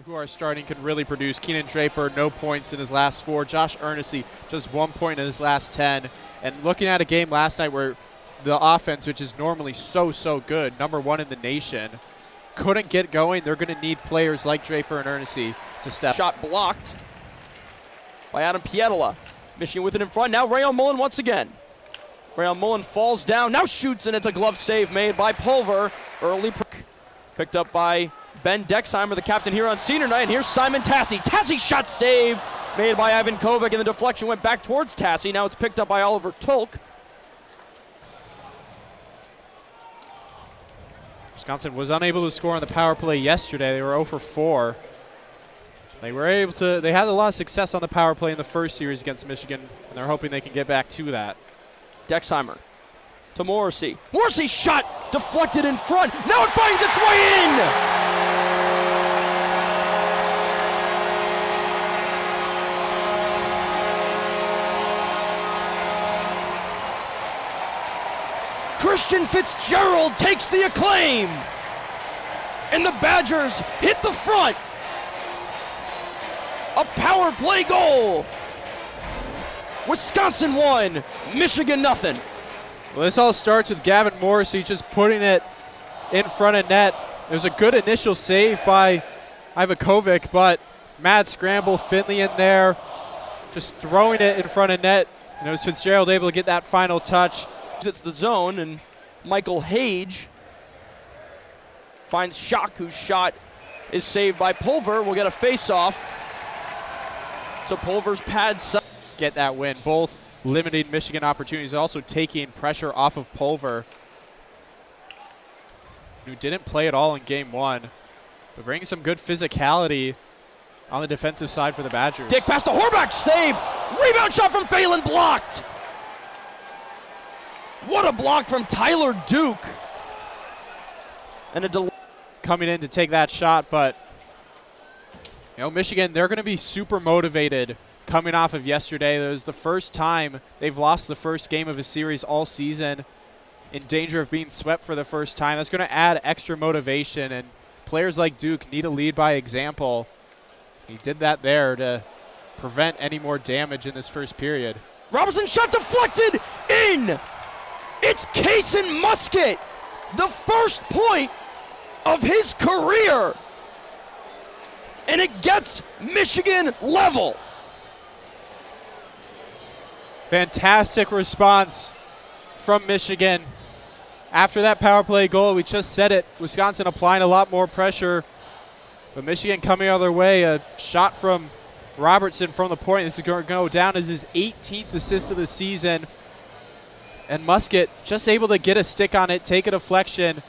Who are starting can really produce. Keenan Draper, no points in his last 4. Josh Earnesty, just 1 point in his last 10. And looking at a game last night where the offense, which is normally so good, #1 in the nation, couldn't get going, they're going to need players like Draper and Earnesty to step. Shot blocked by Adam Pietila. Michigan with it in front. Now Rayon Mullen once again. Rayon Mullen falls down, now shoots, and it's a glove save made by Pulver. Early picked up by Ben Dexheimer, the captain here on senior night. And here's Simon Tassi. Tassi shot save made by Ivan Kovac, and the deflection went back towards Tassi. Now it's picked up by Oliver Tolk. Wisconsin was unable to score on the power play yesterday. They were 0 for 4. They had a lot of success on the power play in the first series against Michigan, and they're hoping they can get back to that. Dexheimer to Morrissey. Morrissey shot deflected in front. Now it finds its way in. Christian Fitzgerald takes the acclaim. And the Badgers hit the front. A power play goal. Wisconsin 1, Michigan nothing. Well, this all starts with Gavin Morrissey just putting it in front of net. It was a good initial save by Ivan Kovac, but mad scramble, Finley in there, just throwing it in front of net. And it was Fitzgerald able to get that final touch. It's the zone, and Michael Hage finds Schock, whose shot is saved by Pulver. We'll get a face-off. So Pulver's pad get that win. Both limiting Michigan opportunities, also taking pressure off of Pulver, who didn't play at all in game 1, but bringing some good physicality on the defensive side for the Badgers. Dick pass to Horbach, save! Rebound shot from Phelan, blocked! What a block from Tyler Duke! And a coming in to take that shot, but Michigan, they're going to be super motivated coming off of yesterday. It was the first time they've lost the first game of a series all season, in danger of being swept for the first time. That's going to add extra motivation, and players like Duke need to lead by example. He did that there to prevent any more damage in this first period. Robertson shot deflected in! It's Kason Musket, the first point of his career. And it gets Michigan level. Fantastic response from Michigan. After that power play goal, we just said it, Wisconsin applying a lot more pressure, but Michigan coming out of their way. A shot from Robertson from the point. This is going to go down as his 18th assist of the season. And Musket just able to get a stick on it, take a deflection,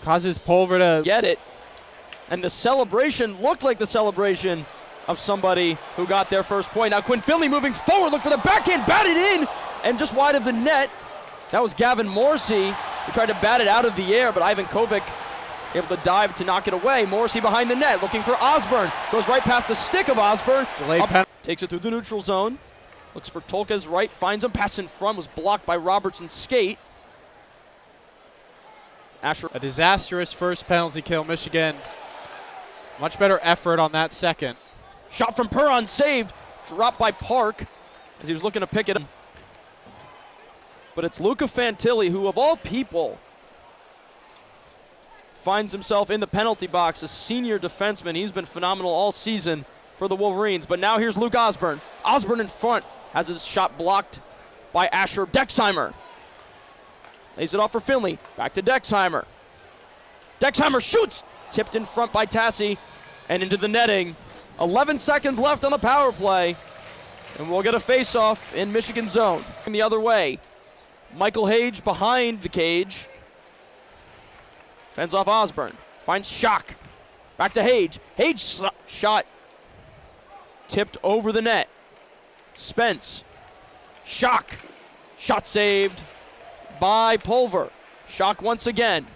causes Pulver to get it. And the celebration looked like the celebration of somebody who got their first point. Now Quinn Finley moving forward, look for the backhand, batted in, and just wide of the net. That was Gavin Morrissey, who tried to bat it out of the air, but Ivan Kovac able to dive to knock it away. Morrissey behind the net, looking for Osborne. Goes right past the stick of Osborne. Takes it through the neutral zone. Looks for Tolka's right, finds him, pass in front, was blocked by Robertson's skate. Asher. A disastrous first penalty kill, Michigan. Much better effort on that second. Shot from Perron, saved, dropped by Park as he was looking to pick it up. But it's Luca Fantilli, who of all people finds himself in the penalty box, a senior defenseman. He's been phenomenal all season for the Wolverines. But now here's Luke Osborne. Osborne in front, has his shot blocked by Asher Dexheimer. Lays it off for Finley, back to Dexheimer. Dexheimer shoots, tipped in front by Tassi and into the netting. 11 seconds left on the power play, and we'll get a face-off in Michigan zone. The other way, Michael Hage behind the cage. Fends off Osborne, finds Schock. Back to Hage. Hage shot tipped over the net. Spence, Schock, shot saved by Pulver. Schock once again.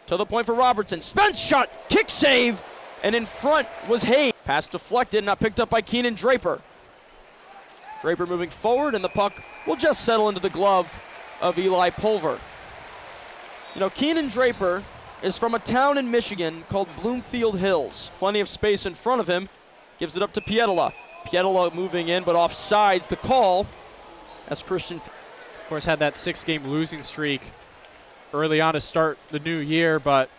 To the point for Robertson. Spence shot, kick save, and in front was Hayes. Pass deflected, not picked up by Keenan Draper. Draper moving forward, and the puck will just settle into the glove of Eli Pulver. Keenan Draper is from a town in Michigan called Bloomfield Hills. Plenty of space in front of him. Gives it up to Pietola. Pietola moving in, but offsides the call as Christian. Of course, had that 6-game losing streak early on to start the new year, but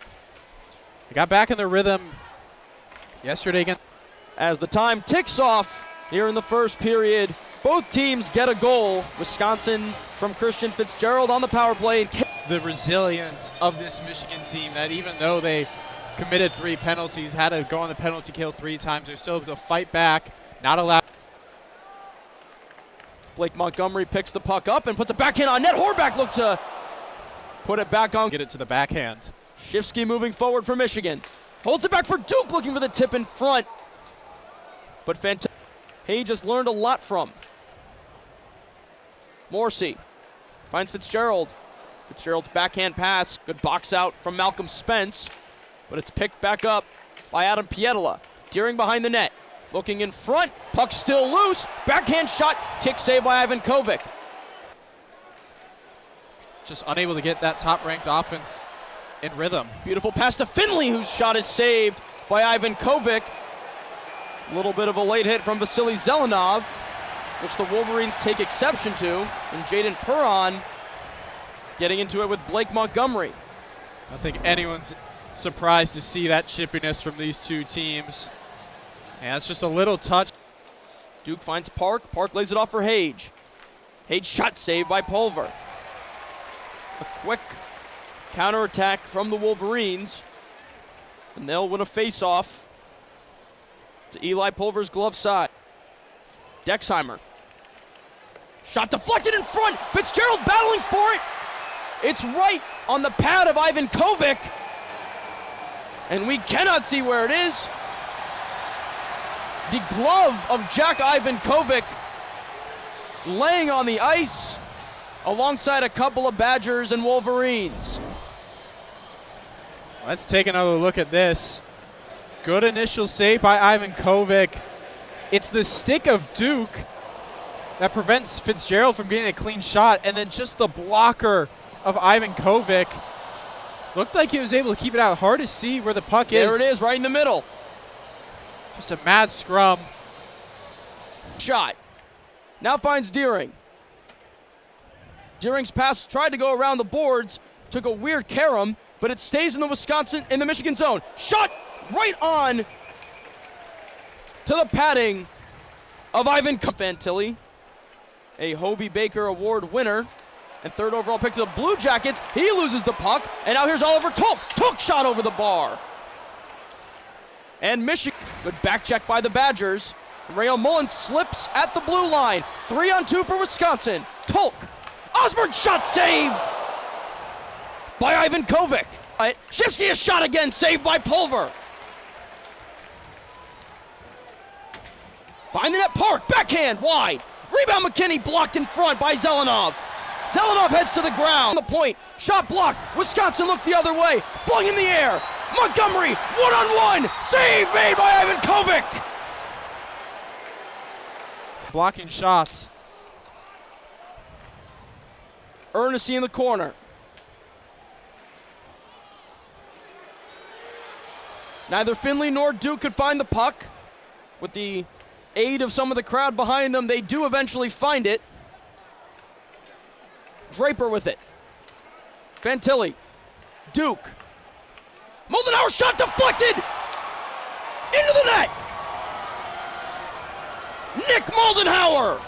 they got back in the rhythm yesterday again. As the time ticks off here in the first period, both teams get a goal. Wisconsin from Christian Fitzgerald on the power play. The resilience of this Michigan team, that even though they committed 3 penalties, had to go on the penalty kill 3 times, they're still able to fight back, not allow. Blake Montgomery picks the puck up and puts a backhand on net. Horback looked to put it back on. Get it to the backhand. Shifsky moving forward for Michigan. Holds it back for Duke, looking for the tip in front. But fantastic. He just learned a lot from. Morrissey finds Fitzgerald. Fitzgerald's backhand pass. Good box out from Malcolm Spence. But it's picked back up by Adam Pietola. Deering behind the net. Looking in front. Puck still loose. Backhand shot. Kick saved by Ivan Kovic. Just unable to get that top-ranked offense in rhythm. Beautiful pass to Finley, whose shot is saved by Ivan Kovic. A little bit of a late hit from Vasily Zelenov, which the Wolverines take exception to. And Jaden Perron getting into it with Blake Montgomery. I don't think anyone's surprised to see that chippiness from these two teams. And it's just a little touch. Duke finds Park. Park lays it off for Hage. Hage shot saved by Pulver. A quick counterattack from the Wolverines. And they'll win a face-off to Eli Pulver's glove side. Dexheimer. Shot deflected in front. Fitzgerald battling for it. It's right on the pad of Ivan Kovic. And we cannot see where it is. The glove of Jack Ivan Kovic laying on the ice alongside a couple of Badgers and Wolverines. Let's take another look at this. Good initial save by Ivan Kovic. It's the stick of Duke that prevents Fitzgerald from getting a clean shot, and then just the blocker of Ivan Kovic. Looked like he was able to keep it out. Hard to see where the puck is. There it is, right in the middle. Just a mad scrum. Shot. Now finds Deering. Deering's pass tried to go around the boards, took a weird carom, but it stays in the Michigan zone. Shot right on to the padding of Ivan Fantilli, a Hobie Baker Award winner and 3rd overall pick to the Blue Jackets. He loses the puck, and now here's Oliver Tulk. Tulk shot over the bar. And Michigan, good back check by the Badgers. Rayo Mullen slips at the blue line. 3-on-2 for Wisconsin. Tulk. Osborne shot saved by Ivan Kovic. Shifsky a shot again, saved by Pulver. Behind the net, Park, backhand, wide. Rebound McKinney blocked in front by Zelenov. Zelenov heads to the ground. The point, shot blocked. Wisconsin looked the other way, flung in the air. Montgomery, one-on-one, save made by Ivan Kovic. Blocking shots. Ernest in the corner. Neither Finley nor Duke could find the puck. With the aid of some of the crowd behind them, they do eventually find it. Draper with it. Fantilli. Duke. Moldenhauer shot deflected! Into the net! Nick Moldenhauer!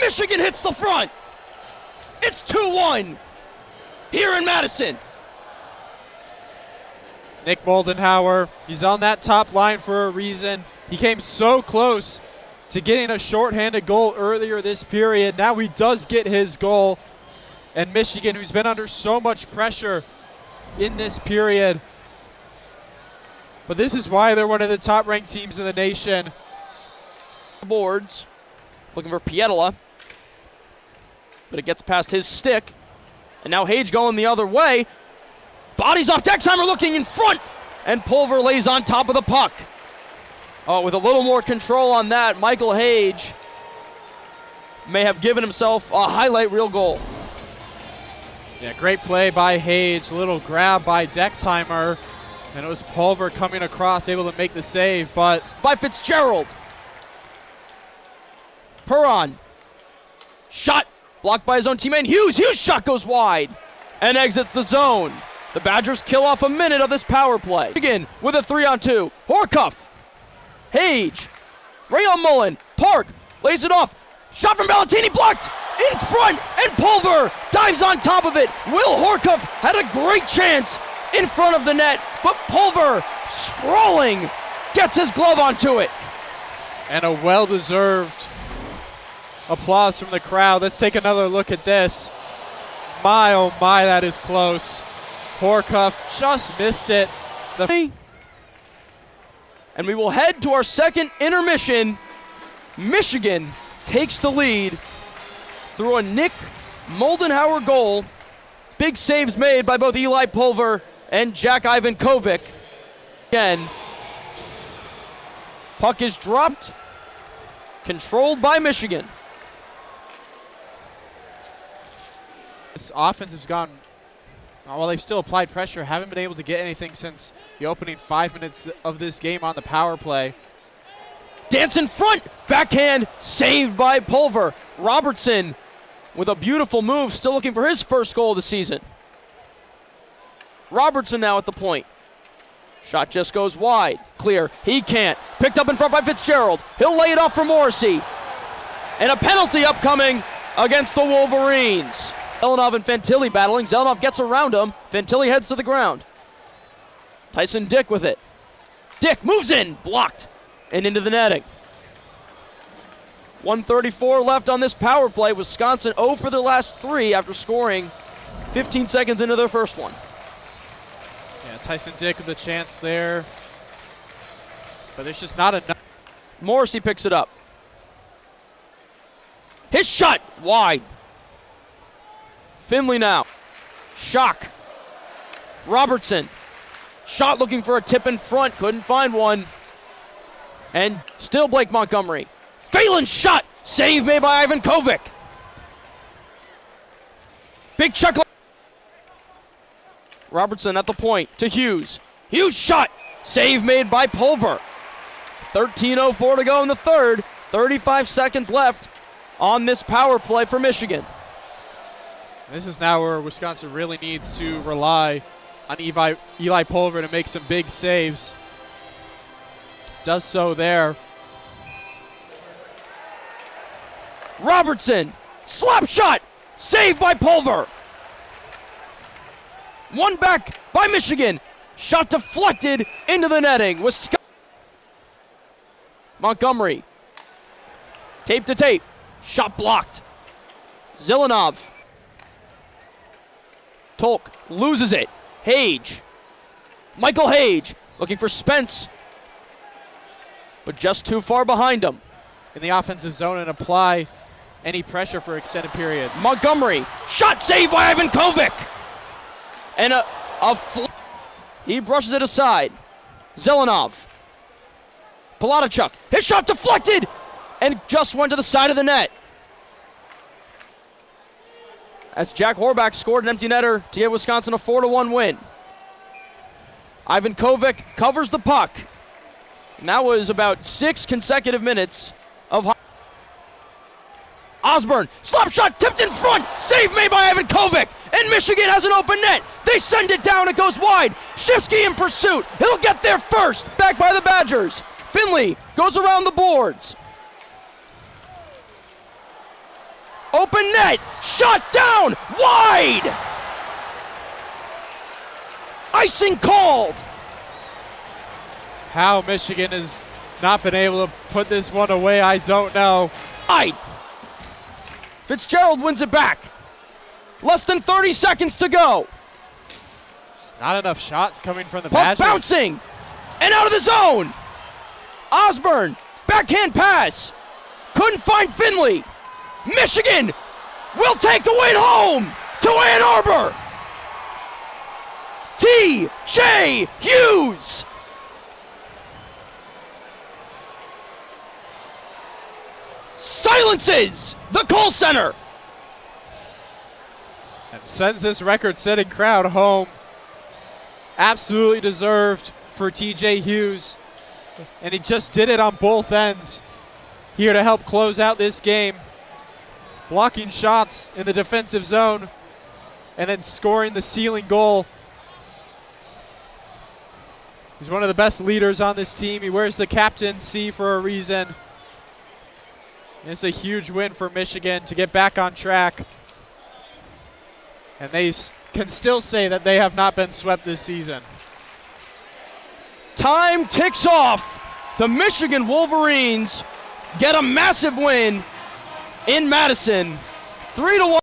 Michigan hits the front! It's 2-1 here in Madison. Nick Moldenhauer, he's on that top line for a reason. He came so close to getting a shorthanded goal earlier this period. Now he does get his goal. And Michigan, who's been under so much pressure in this period. But this is why they're one of the top-ranked teams in the nation. Boards, looking for Pietola. But it gets past his stick. And now Hage going the other way. Bodies off Dexheimer looking in front. And Pulver lays on top of the puck. Oh, with a little more control on that, Michael Hage may have given himself a highlight reel goal. Yeah, great play by Hage. Little grab by Dexheimer. And it was Pulver coming across, able to make the save, but by Fitzgerald. Perron. Shot blocked by his own teammate Hughes. Hughes' shot goes wide and exits the zone. The Badgers kill off a minute of this power play. Again with a 3-on-2. Horcuff. Hage. Rayon Mullen. Park lays it off. Shot from Valentini blocked in front, and Pulver dives on top of it. Will Horcuff had a great chance in front of the net, but Pulver, sprawling, gets his glove onto it. And a well-deserved applause from the crowd. Let's take another look at this. My, oh my, that is close. Horcuff just missed it. And we will head to our second intermission. Michigan takes the lead through a Nick Moldenhauer goal. Big saves made by both Eli Pulver and Jack Ivankovic. Again, puck is dropped, controlled by Michigan. This offense has gone, while they've still applied pressure, haven't been able to get anything since the opening 5 minutes of this game on the power play. Dance in front, backhand, saved by Pulver. Robertson with a beautiful move, still looking for his first goal of the season. Robertson now at the point. Shot just goes wide. Clear. He can't. Picked up in front by Fitzgerald. He'll lay it off for Morrissey. And a penalty upcoming against the Wolverines. Zelenov and Fantilli battling. Zelenov gets around him. Fantilli heads to the ground. Tyson Dick with it. Dick moves in. Blocked. And into the netting. 1:34 left on this power play. Wisconsin 0 for their last 3 after scoring 15 seconds into their first one. Yeah, Tyson Dick with a chance there. But there's just not enough. Morrissey picks it up. His shot wide. Finley now. Shock. Robertson. Shot looking for a tip in front. Couldn't find one. And still Blake Montgomery. Phelan's shot. Save made by Ivankovic. Big chuck. Robertson at the point to Hughes. Hughes shot. Save made by Pulver. 13:04 to go in the third. 35 seconds left on this power play for Michigan. This is now where Wisconsin really needs to rely on Eli Pulver to make some big saves. Does so there. Robertson, slap shot, saved by Pulver. One back by Michigan. Shot deflected into the netting. Montgomery, tape to tape, shot blocked. Zelenov. Tolk loses it. Hage. Michael Hage looking for Spence, but just too far behind him. In the offensive zone and apply any pressure for extended periods. Montgomery, shot saved by Ivankovic. And he brushes it aside. Zelenov. Palatichuk, his shot deflected and just went to the side of the net. As Jack Horback scored an empty netter to give Wisconsin a 4-1 win. Ivankovic covers the puck. And that was about 6 consecutive minutes of Osborne, slap shot tipped in front, save made by Ivankovic, and Michigan has an open net. They send it down, it goes wide. Shifsky in pursuit, he'll get there first, back by the Badgers. Finley goes around the boards. Open net, shot down, wide. Icing called. How Michigan has not been able to put this one away, I don't know. Wide. Fitzgerald wins it back. Less than 30 seconds to go. Just not enough shots coming from the Puck Badgers. bouncing and out of the zone. Osborne, backhand pass. Couldn't find Finley. Michigan will take the win home to Ann Arbor. T.J. Hughes. Silences the Kohl Center. and sends this record-setting crowd home. Absolutely deserved for TJ Hughes, and he just did it on both ends. Here to help close out this game, blocking shots in the defensive zone and then scoring the sealing goal. He's one of the best leaders on this team. He wears the captaincy for a reason. It's a huge win for Michigan to get back on track. And they can still say that they have not been swept this season. Time ticks off. The Michigan Wolverines get a massive win in Madison. 3-1.